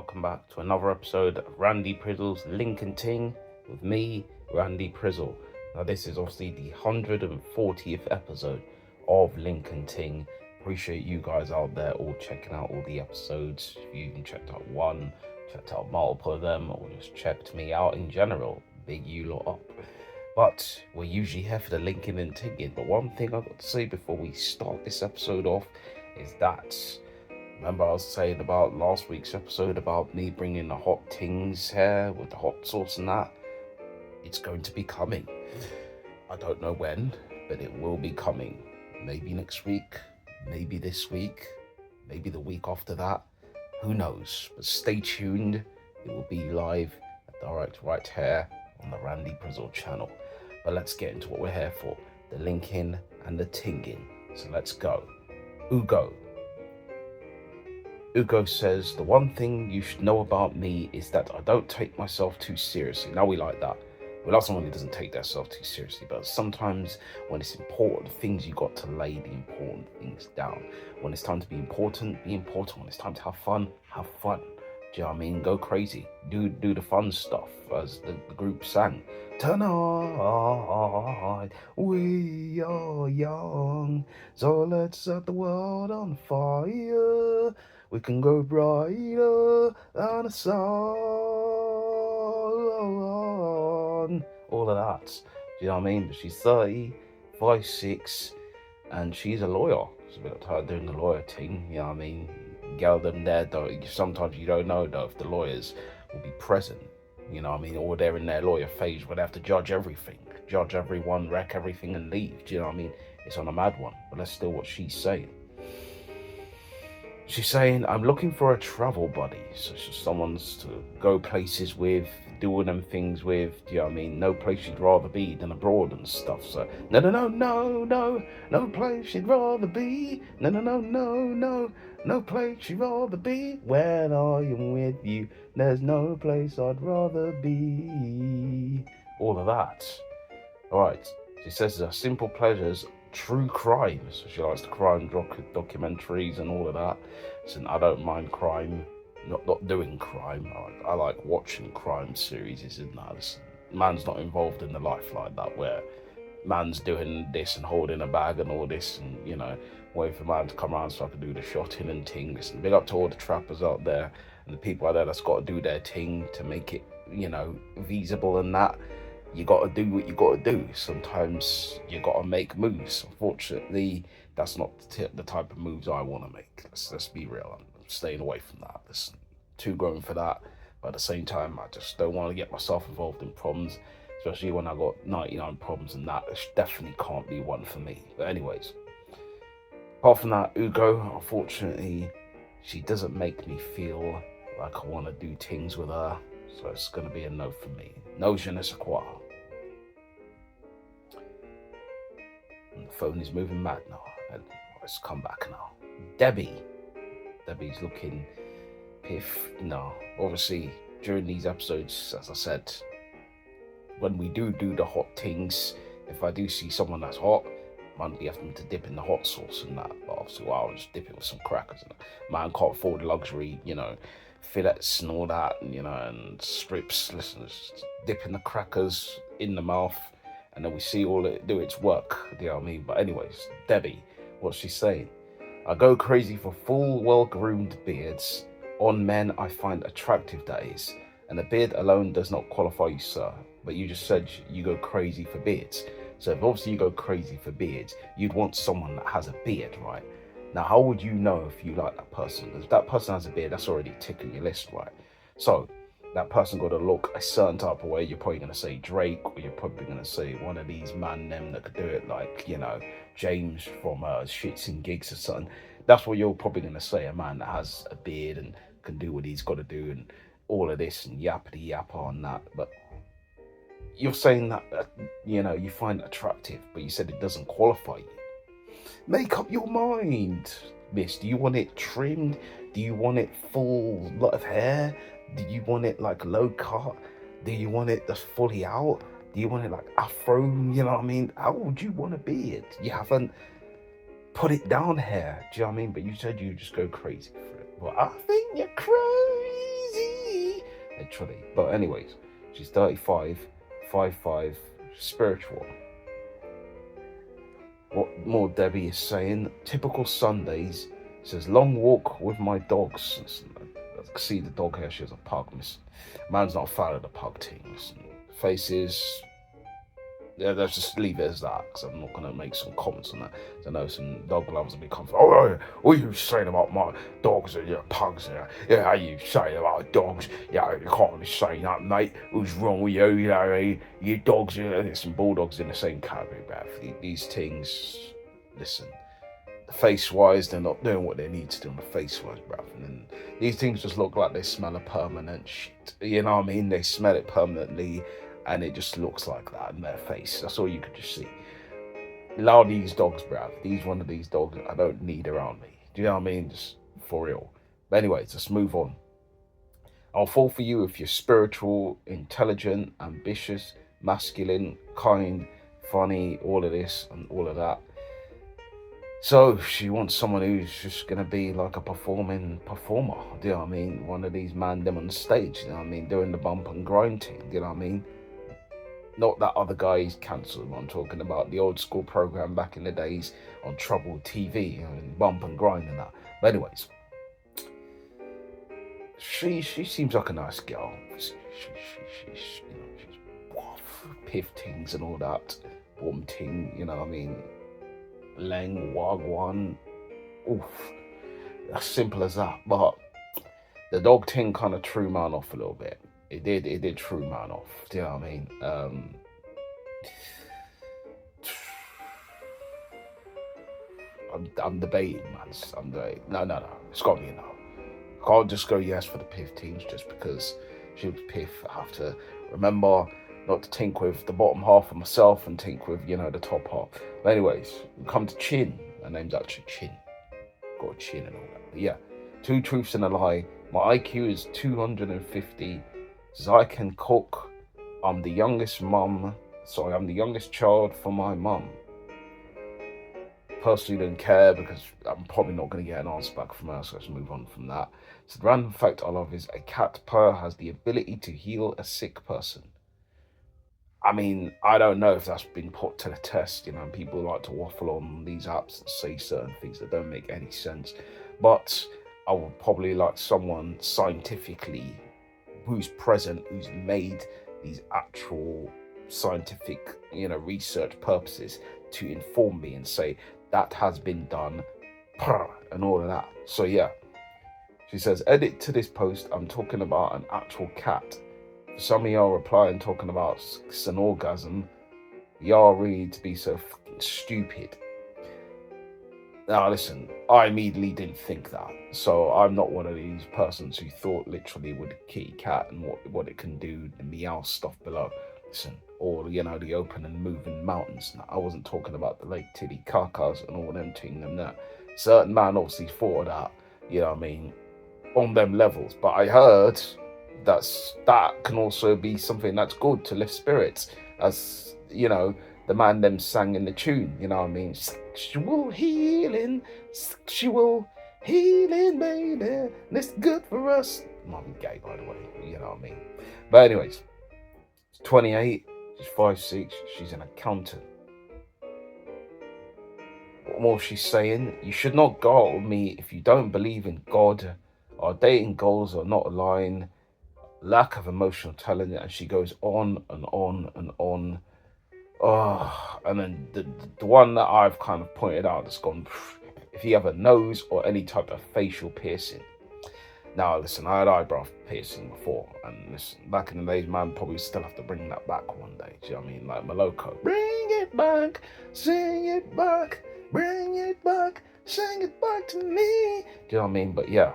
welcome back to another episode of Randy Prizzle's Link and Ting with me, Randy Prizzle. Now, this is obviously the 140th episode of Link and Ting. Appreciate you guys out there all checking out all the episodes. If you even checked out one, checked out multiple of them, or just checked me out in general, big you lot up. But we're usually here for the linking and tinging. But one thing I've got to say before we start this episode off is that, remember I was saying about last week's episode about me bringing the hot tings here with the hot sauce and that? It's going to be coming. I don't know when, but it will be coming. Maybe next week, maybe this week, maybe the week after that. Who knows? But stay tuned. It will be live at Direct Right here on the Randy Prizzle channel. But let's get into what we're here for. The linking and the tinging. So let's go. Ugo says, the one thing you should know about me is that I don't take myself too seriously. Now we like that. We love someone who doesn't take themselves too seriously, but sometimes when it's important things, you got to lay the important things down. When it's time to be important, be important. When it's time to have fun, have fun. Do you know what I mean? Go crazy. Do the fun stuff, as the group sang. Tonight, we are young, so let's set the world on fire. We can go brighter than the sun. All of that. Do you know what I mean? But she's 30, 5'6", and she's a lawyer. She's a bit tired doing the lawyer thing, you know what I mean? Girl them there, though, sometimes you don't know, though, if the lawyers will be present. You know what I mean? Or they're in their lawyer phase where they have to judge everything. Judge everyone, wreck everything and leave. Do you know what I mean? It's on a mad one. But let's still what she's saying. She's saying, I'm looking for a travel buddy. So it's just someone to go places with, do all them things with. Do you know what I mean? No place she'd rather be than abroad and stuff. So, no place she'd rather be. No place she'd rather be. When I am with you, there's no place I'd rather be. All of that. Alright, she says there are simple pleasures, true crime. So she likes the crime documentaries and all of that. So I don't mind crime, not doing crime. I like watching crime series, isn't that? Man's not involved in the life like that, where man's doing this and holding a bag and all this, and you know, waiting for man to come around so I can do the shotting and ting. Listen, big up to all the trappers out there and the people out there that's got to do their ting to make it, you know, feasible and that. You got to do what you got to do. Sometimes you got to make moves. Unfortunately, that's not the type of moves I want to make. Let's be real. I'm staying away from that. Listen, too grown for that. But at the same time, I just don't want to get myself involved in problems, especially when I got 99 problems, and that definitely can't be one for me. But anyways, apart from that, Ugo, unfortunately, she doesn't make me feel like I want to do things with her. So it's going to be a no for me. No je ne sais quoi. And the phone is moving mad now. And it's come back now. Debbie's looking piff. No, obviously during these episodes, as I said, when we do the hot things, if I do see someone that's hot, man, we have them to dip in the hot sauce and that. But obviously, I'll just dip it with some crackers. And man can't afford luxury, you know, fillets and all that, and you know, and strips. Listen, just dipping the crackers in the mouth, and then we see all it do its work. You know what I mean? But anyways, Debbie, what's she saying? I go crazy for full, well-groomed beards on men I find attractive, that is, and a beard alone does not qualify you, sir. But you just said you go crazy for beards. So if obviously you go crazy for beards, you'd want someone that has a beard, right? Now, how would you know if you like that person? If that person has a beard, that's already ticking your list, right? So that person got to look a certain type of way. You're probably going to say Drake, or you're probably going to say one of these man them that could do it, like, you know, James from Shits and Gigs or something. That's what you're probably going to say, a man that has a beard and can do what he's got to do and all of this and yappity yappa and that. But you're saying that, you know, you find it attractive, but you said it doesn't qualify you. Make up your mind, miss. Do you want it trimmed? Do you want it full lot of hair? Do you want it like low cut? Do you want it just fully out? Do you want it like afro? You know what I mean? How would you want to be it? You haven't put it down here. Do you know what I mean? But you said you just go crazy for it. Well, I think you're crazy. literally. But anyways, she's 35, 5'5", spiritual. What more Debbie is saying, typical Sundays, says long walk with my dogs. I can see the dog here, she has a pug. Man's not a fan of the pug things. Faces, yeah, let's just leave it as that, because I'm not going to make some comments on that. I know some dog lovers will be confident. Oh, what are you saying about my dogs and your pugs? Yeah, how you saying about dogs? Yeah, you can't be saying that, mate. What's wrong with you? You know, your dogs, there's some bulldogs in the same category, bruv. These things, listen, face-wise, they're not doing what they need to do on the face-wise, bruv. And these things just look like they smell a permanent shit. You know what I mean? They smell it permanently, and it just looks like that in their face. That's all you could just see. Allow these dogs, bruv. One of these dogs I don't need around me. Do you know what I mean? Just for real. But anyways, let's move on. I'll fall for you if you're spiritual, intelligent, ambitious, masculine, kind, funny, all of this and all of that. So she wants someone who's just going to be like a performer. Do you know what I mean? One of these man them on stage, you know what I mean? Doing the bump and grind thing, do you know what I mean? Not that other guy he's cancelled. I'm talking about the old school program back in the days on Trouble TV, and bump and grind and that. But anyways, she seems like a nice girl. She's piff tings and all that. Warm ting, you know what I mean? Lang wagwan. Oof. As simple as that. But the dog ting kind of threw man off a little bit. It did true man off. Do you know what I mean? I'm debating, man. No. It's got to be a no. I can't just go yes for the piff teams just because she was piff. I have to remember not to tink with the bottom half of myself and tink with, the top half. But anyways, we come to Chin. Her name's actually Chin. Got a chin and all that. But yeah, 2 truths and a lie. My IQ is 250. Says I can cook. I'm the youngest child for my mum. Personally don't care because I'm probably not going to get an answer back from her, so let's move on from that. So the random fact I love is a cat purr has the ability to heal a sick person. I mean, I don't know if that's been put to the test, people like to waffle on these apps and say certain things that don't make any sense. But I would probably like someone scientifically who's present, who's made these actual scientific, research purposes to inform me and say that has been done and all of that. So yeah, she says, edit to this post, I'm talking about an actual cat. For some of y'all replying talking about an orgasm, y'all really to be so fucking stupid. Now listen, I immediately didn't think that. So I'm not one of these persons who thought literally with a kitty cat and what it can do, the meow stuff below. Listen, or the open and moving mountains. Now, I wasn't talking about the Lake Titicaca's and all them thing and that. Certain man obviously thought of that, on them levels. But I heard that can also be something that's good to lift spirits, as the man them sang in the tune, sexual healing, baby, it's good for us. I'm not gay, by the way, you know what I mean. But anyways, she's 28, she's 5'6", she's an accountant. What more she's saying? You should not go out with me if you don't believe in God. Our dating goals are not aligned. Lack of emotional talent, and she goes on and on and on. Oh, and then the one that I've kind of pointed out that's gone, if you have a nose or any type of facial piercing. Now listen, I had eyebrow piercing before, and listen, back in the days, man, probably still have to bring that back one day. Do you know what I mean? Like Maloko, bring it back, sing it back, bring it back, sing it back to me. Do you know what I mean? But yeah,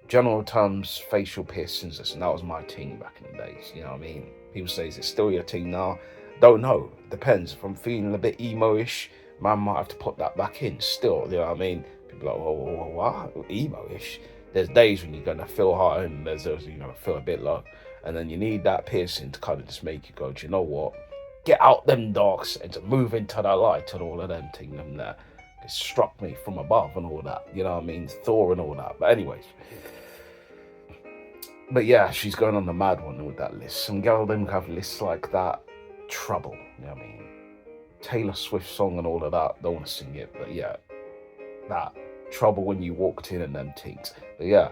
general terms, facial piercings, listen, that was my thing back in the days. You know what I mean? People say, is it still your thing now? Don't know. Depends. If I'm feeling a bit emo-ish, man might have to put that back in still. You know what I mean? People are like, oh, what? Emo-ish? There's days when you're going to feel high and there's those you're going to feel a bit low. And then you need that piercing to kind of just make you go, do you know what? Get out them darks and to move into the light and all of them things and that. It struck me from above and all that. You know what I mean? Thor and all that. But anyways. But yeah, she's going on the mad one with that list. Some girl them have lists like that. Trouble. You know what I mean? Taylor Swift song and all of that. Don't want to sing it, but yeah, that trouble when you walked in and them things. But yeah,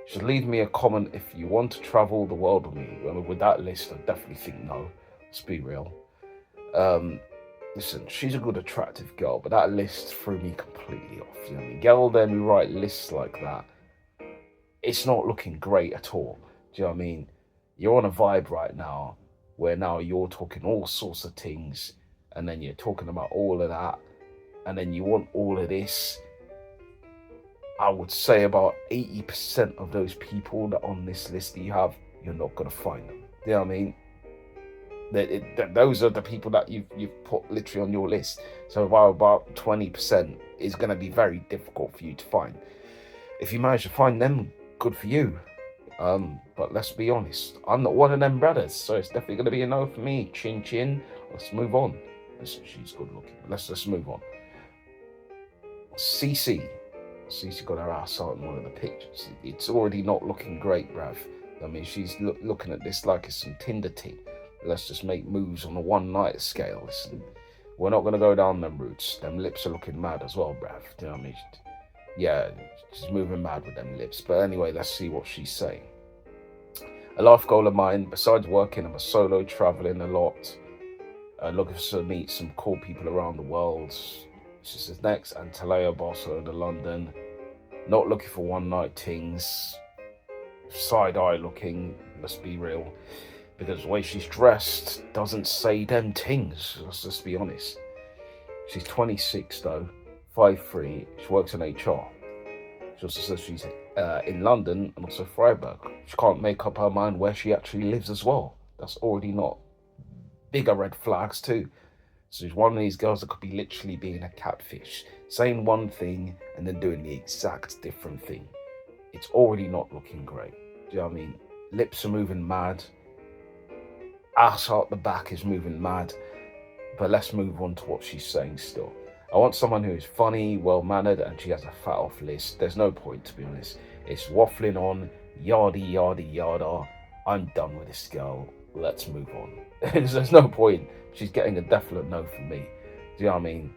just leave me a comment if you want to travel the world with me. I mean, with that list, I definitely think no. Let's be real. Listen, she's a good, attractive girl, but that list threw me completely off. You know what I mean? Girl then who write lists like that, it's not looking great at all. Do you know what I mean? You're on a vibe right now where now you're talking all sorts of things, and then you're talking about all of that, and then you want all of this. I would say about 80% of those people that on this list that you have, you're not going to find them. You know what I mean? Those are the people that you've put literally on your list. So about 20% is going to be very difficult for you to find. If you manage to find them, good for you. But let's be honest, I'm not one of them brothers, so it's definitely going to be a no for me. Chin chin. Let's move on. Listen, she's good looking. Let's move on. CC got her ass out in one of the pictures. It's already not looking great, bruv. I mean, she's looking at this like it's some Tinder tea. Let's just make moves on a one night scale. Listen, we're not going to go down them routes. Them lips are looking mad as well, bruv. Do you know what I mean? Yeah, she's moving mad with them lips. But anyway, let's see what she's saying. A life goal of mine, besides working, I'm a solo, traveling a lot, looking to meet some cool people around the world. She says next, Antalya, Barcelona, London. Not looking for one night things. Side eye looking, let's be real. Because the way she's dressed doesn't say them things. Let's just be honest. She's 26 though, 5'3". She works in HR. She also says she's in London and also Freiburg. She can't make up her mind where she actually lives as well. That's already not bigger red flags too. So she's one of these girls that could be literally being a catfish, saying one thing and then doing the exact different thing. It's already not looking great. Do you know what I mean? Lips are moving mad. Ass out the back is moving mad. But let's move on to what she's saying still. I want someone who is funny, well-mannered, and she has a fat off list. There's no point, to be honest. It's waffling on, yada, yada, yada. I'm done with this girl. Let's move on. There's no point. She's getting a definite no from me. Do you know what I mean?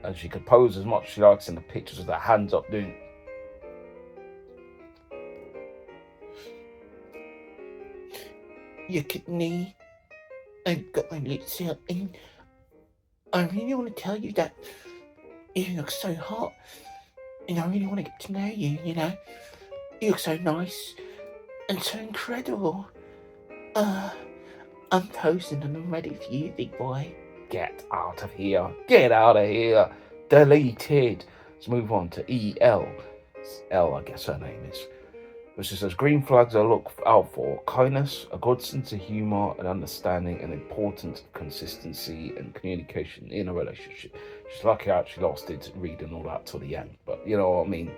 And she could pose as much as she likes in the pictures with her hands up doing... Look at me. I've got my lips out and I really want to tell you that you look so hot and I really want to get to know you, you know. You look so nice and so incredible. I'm posing and I'm ready for you, big boy. Get out of here. Get out of here. Deleted. Let's move on to EL. It's L, I guess her name is. Which says, green flags I look out for: kindness, a good sense of humour and understanding, and importance of consistency and communication in a relationship. She's lucky I actually lasted reading all that till the end. But you know what I mean?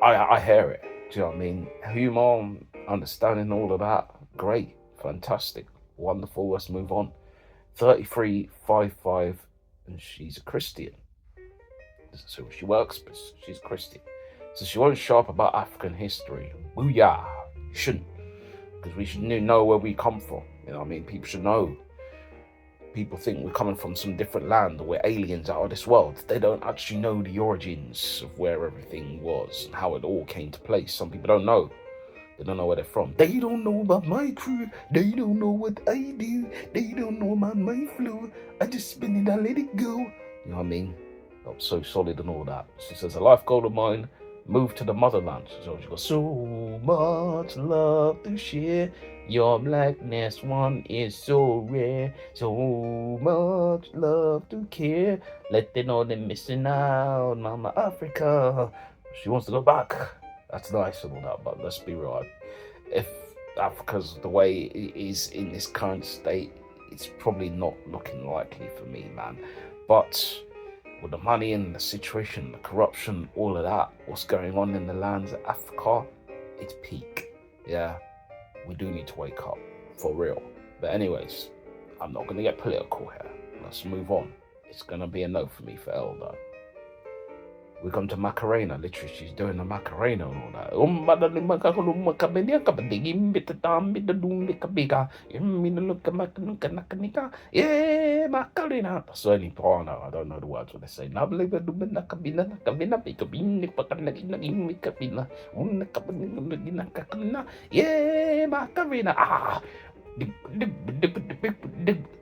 I hear it. Do you know what I mean? Humour, understanding, all of that. Great. Fantastic. Wonderful. Let's move on. 33, 5'5", and she's a Christian. So she works, but she's Christian. So she won't show up about African history. Booyah! You shouldn't. Because we should know where we come from. You know what I mean? People should know. People think we're coming from some different land or we're aliens out of this world. They don't actually know the origins of where everything was and how it all came to place. Some people don't know. They don't know where they're from. They don't know about my crew. They don't know what I do. They don't know about my flow. I just spin it, I let it go. You know what I mean? I'm so solid and all that. She says, a life goal of mine: move to the motherland. So she goes, so much love to share. Your blackness one is so rare. So much love to care. Let them know they're missing out, Mama Africa. She wants to go back. That's nice and all that, but let's be real. If Africa's the way it is in this current state, it's probably not looking likely for me, man. But with the money and the situation, the corruption, all of that, what's going on in the lands of Africa, it's peak. Yeah, we do need to wake up, for real. But anyways, I'm not going to get political here. Let's move on. It's going to be a no for me for L, though. We come to Macarena. Literally, she's doing the Macarena and all that. Yeah, Macarena. That's the only part I know. I don't know the words what they say. Yeah, Macarena. Ah.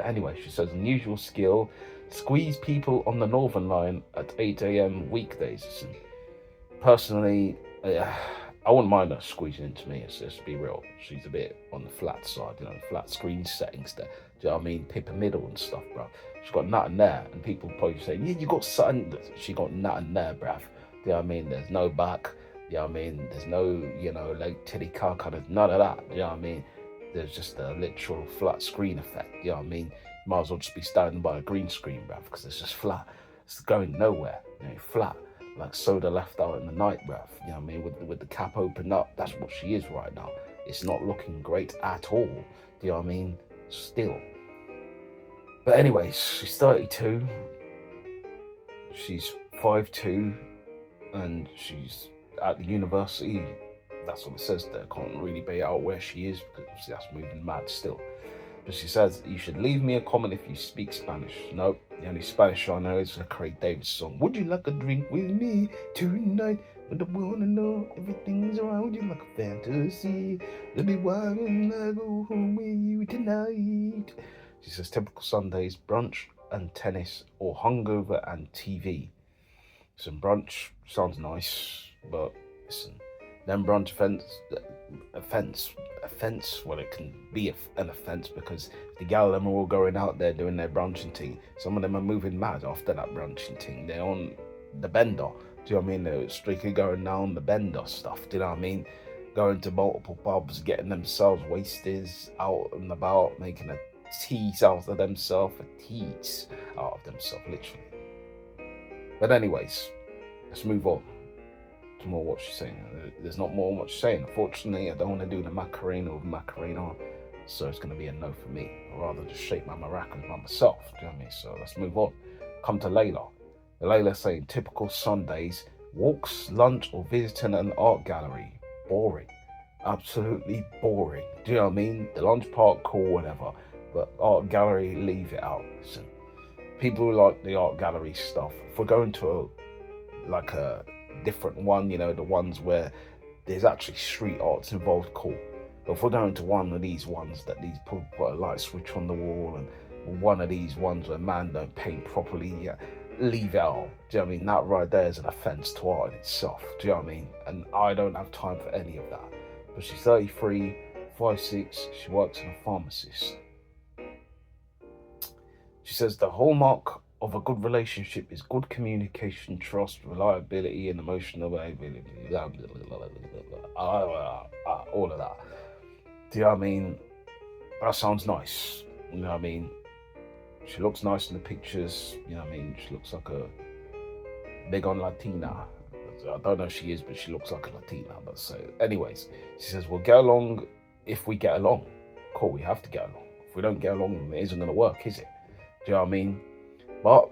Anyway, she says unusual skill. Squeeze people on the Northern Line at 8 a.m. weekdays. Personally, I wouldn't mind her squeezing into me. Let's be real. She's a bit on the flat side, flat screen settings there. Do you know what I mean? Pippa middle and stuff, bro. She's got nothing there, and people probably say, yeah, you got something. She got nothing there, bruv. Do you know what I mean? There's no back. Do you know what I mean? There's no, like titty car kind of none of that. Do you know what I mean? There's just a literal flat screen effect. You know what I mean? Might as well just be standing by a green screen, bruv, because it's just flat. It's going nowhere. Flat. Like soda left out in the night, bruv. You know what I mean? With the cap opened up. That's what she is right now. It's not looking great at all. Do you know what I mean? Still. But anyways, she's 32. She's 5'2", and she's at the university. That's what it says there. Can't really bait out where she is because obviously that's moving mad still. But she says, you should leave me a comment if you speak Spanish. Nope, the only Spanish I know is a Craig David song. Would you like a drink with me tonight? But I wanna know everything's around you like a fantasy. Let me wine and I go home with you tonight. She says, typical Sundays, brunch and tennis, or hungover and TV. Some brunch sounds nice, but listen, then brunch offence, well, it can be an offence because the gal them are all going out there doing their brunching thing. Some of them are moving mad after that brunching thing. They're on the bender. Do you know what I mean? They're strictly going down the bender stuff. Do you know what I mean? Going to multiple pubs, getting themselves wasted out and about, making a tease out of themselves, literally. But anyways, let's move on to more what she's saying. There's not more what she's saying. Unfortunately, I don't want to do the Macarena with Macarena, so it's going to be a no for me. I'd rather just shake my maracas by myself. Do you know what I mean? So let's move on. Come to Layla. Layla saying typical Sundays, walks, lunch, or visiting an art gallery. Boring. Absolutely boring. Do you know what I mean? The lunch part, cool, whatever. But art gallery, leave it out. Listen, people who like the art gallery stuff, if we're going to a different one, the ones where there's actually street arts involved, cool. But if we're going to one of these ones that these people put a light switch on the wall, and one of these ones where man don't paint properly, yeah, leave it out. Do you know what I mean? That right there is an offence to art in itself. Do you know what I mean? And I don't have time for any of that. But she's 33, 5'6", she works in a pharmacist. She says the hallmark of a good relationship is good communication, trust, reliability, and emotional availability. All of that. Do you know what I mean? That sounds nice. You know what I mean? She looks nice in the pictures. You know what I mean? She looks like a big on Latina. I don't know if she is, but she looks like a Latina. But so, anyways, she says we'll get along if we get along. Cool, we have to get along. If we don't get along, it isn't going to work, is it? Do you know what I mean? But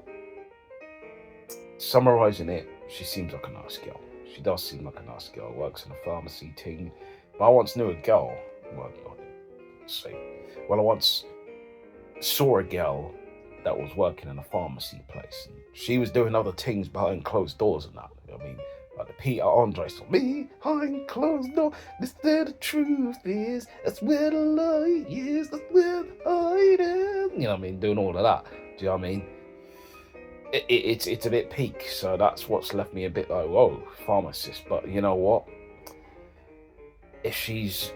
summarising it, she seems like a nice girl. She does seem like a nice girl. Works in a pharmacy Ting. But I once knew a girl. I once saw a girl that was working in a pharmacy place. And she was doing other things behind closed doors and that. You know what I mean? Like the Peter Andre song. Behind closed doors, this where the truth is. That's where the light is. That's where the light is. You know what I mean? Doing all of that. Do you know what I mean? It's a bit peak. So that's what's left me a bit like, whoa, pharmacist. But you know what? If she's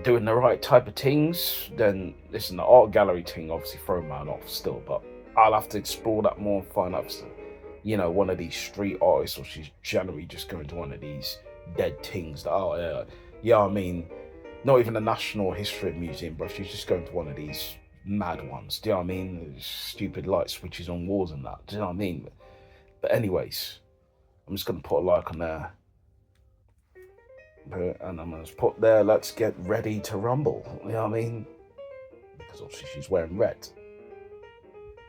doing the right type of things, then listen, the art gallery thing obviously throw man off still, but I'll have to explore that more and find out, one of these street artists, or she's generally just going to one of these dead things that I mean, not even the National History Museum, bro. She's just going to one of these mad ones. Do you know what I mean? Stupid light switches on walls and that. Do you know what I mean? But anyways, I'm just gonna put a like on there. And I'm going to put there, let's get ready to rumble. You know what I mean? Because obviously she's wearing red.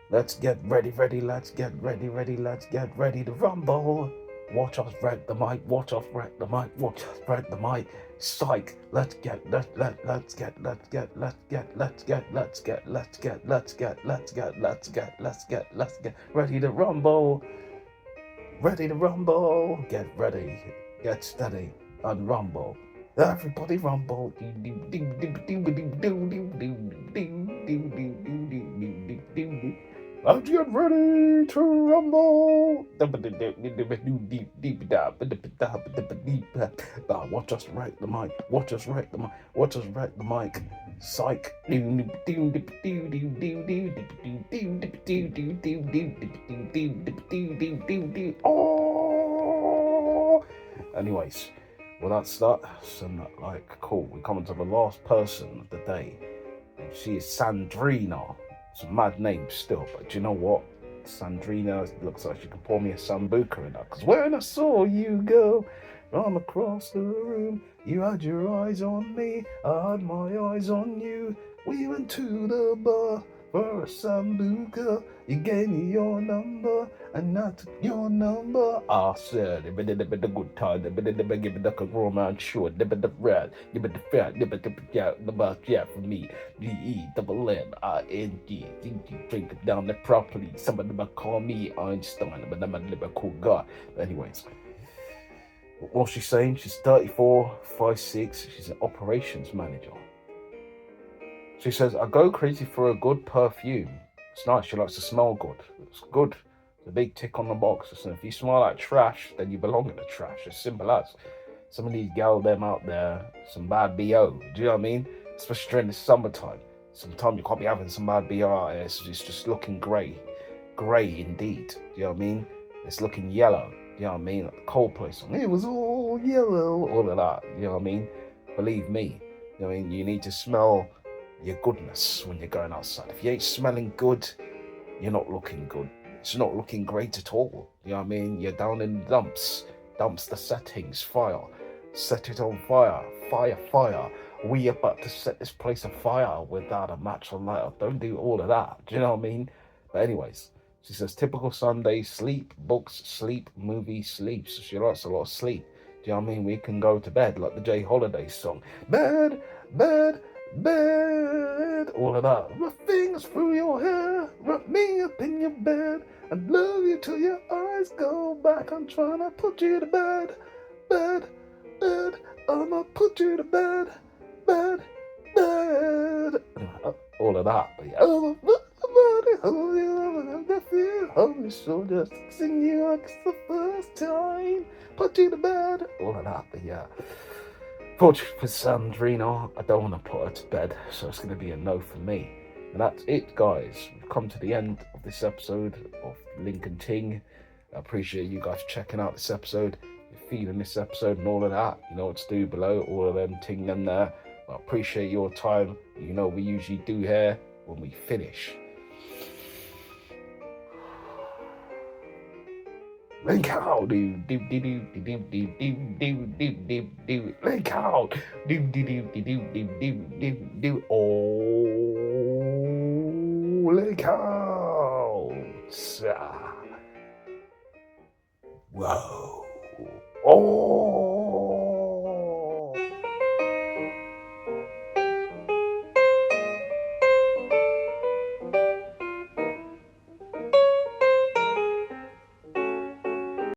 Let's get ready, let's get ready to rumble. Watch us wreck the mic. Watch us wreck the mic. Watch us wreck the mic. Psych. Let's get ready to rumble. Ready to rumble. Get ready. Get steady. And rumble. Everybody rumble. Let's get ready to rumble. Watch us wreck the mic. Watch us wreck the mic. Watch us wreck the mic. Psych. Oh. Anyways, well, that's that. So, like, cool. We're coming to the last person of the day. She is Sandrina. It's a mad name still, but do you know what? Sandrina looks like she can pour me a sambuca in that. Because when I saw you go from across the room, you had your eyes on me, I had my eyes on you. We went to the bar for a sambuca. You gave me your number, and I took your number. I said, it been a good time, it been a romance short, it been the red, it been the fat, it been the for me. DENNING. Drink it down there properly. Somebody might call me Einstein, but I'm a lyrical guy. But anyways, what's she saying? She's 34, 5'6". She's an operations manager. She says, I go crazy for a good perfume. It's nice. She likes to smell good. It's good. It's a big tick on the box. So if you smell like trash, then you belong in the trash. As simple as. Some of these gal them out there, some bad BO. Do you know what I mean? Especially during the summertime. Sometimes you can't be having some bad BO. It's just looking grey. Grey indeed. Do you know what I mean? It's looking yellow. Do you know what I mean? Like the Coldplay song. It was all yellow. All of that. You know what I mean? Believe me. You know what I mean? You need to smell your goodness when you're going outside. If you ain't smelling good, you're not looking good. It's not looking great at all. You know what I mean? You're down in the dumps. Dumps the settings. Fire. Set it on fire. Fire, fire. We about to set this place on fire without a match or lighter. Don't do all of that. Do you know what I mean? But anyways, she says typical Sunday, sleep, books, sleep, movie, sleep. So she likes a lot of sleep. Do you know what I mean? We can go to bed like the Jay Holiday song. Bed, bed, bed. All of that. My fingers through your hair. Wrap me up in your bed. I'd love you till your eyes go back. I'm trying to put you to bed. Bed, bed. I'ma put you to bed. Bed, bed. All of that. But yeah. Hold me so just sing you like it's the first time. Put you to bed. All of that. But yeah. Fortunately for Sandrina, I don't want to put her to bed, so it's going to be a no for me. And that's it, guys. We've come to the end of this episode of Lincoln Ting. I appreciate you guys checking out this episode, feeding this episode and all of that. You know what to do below, all of them, ting them there. I appreciate your time. You know we usually do here when we finish. Link out, do link out, do oh, link out. Whoa, oh.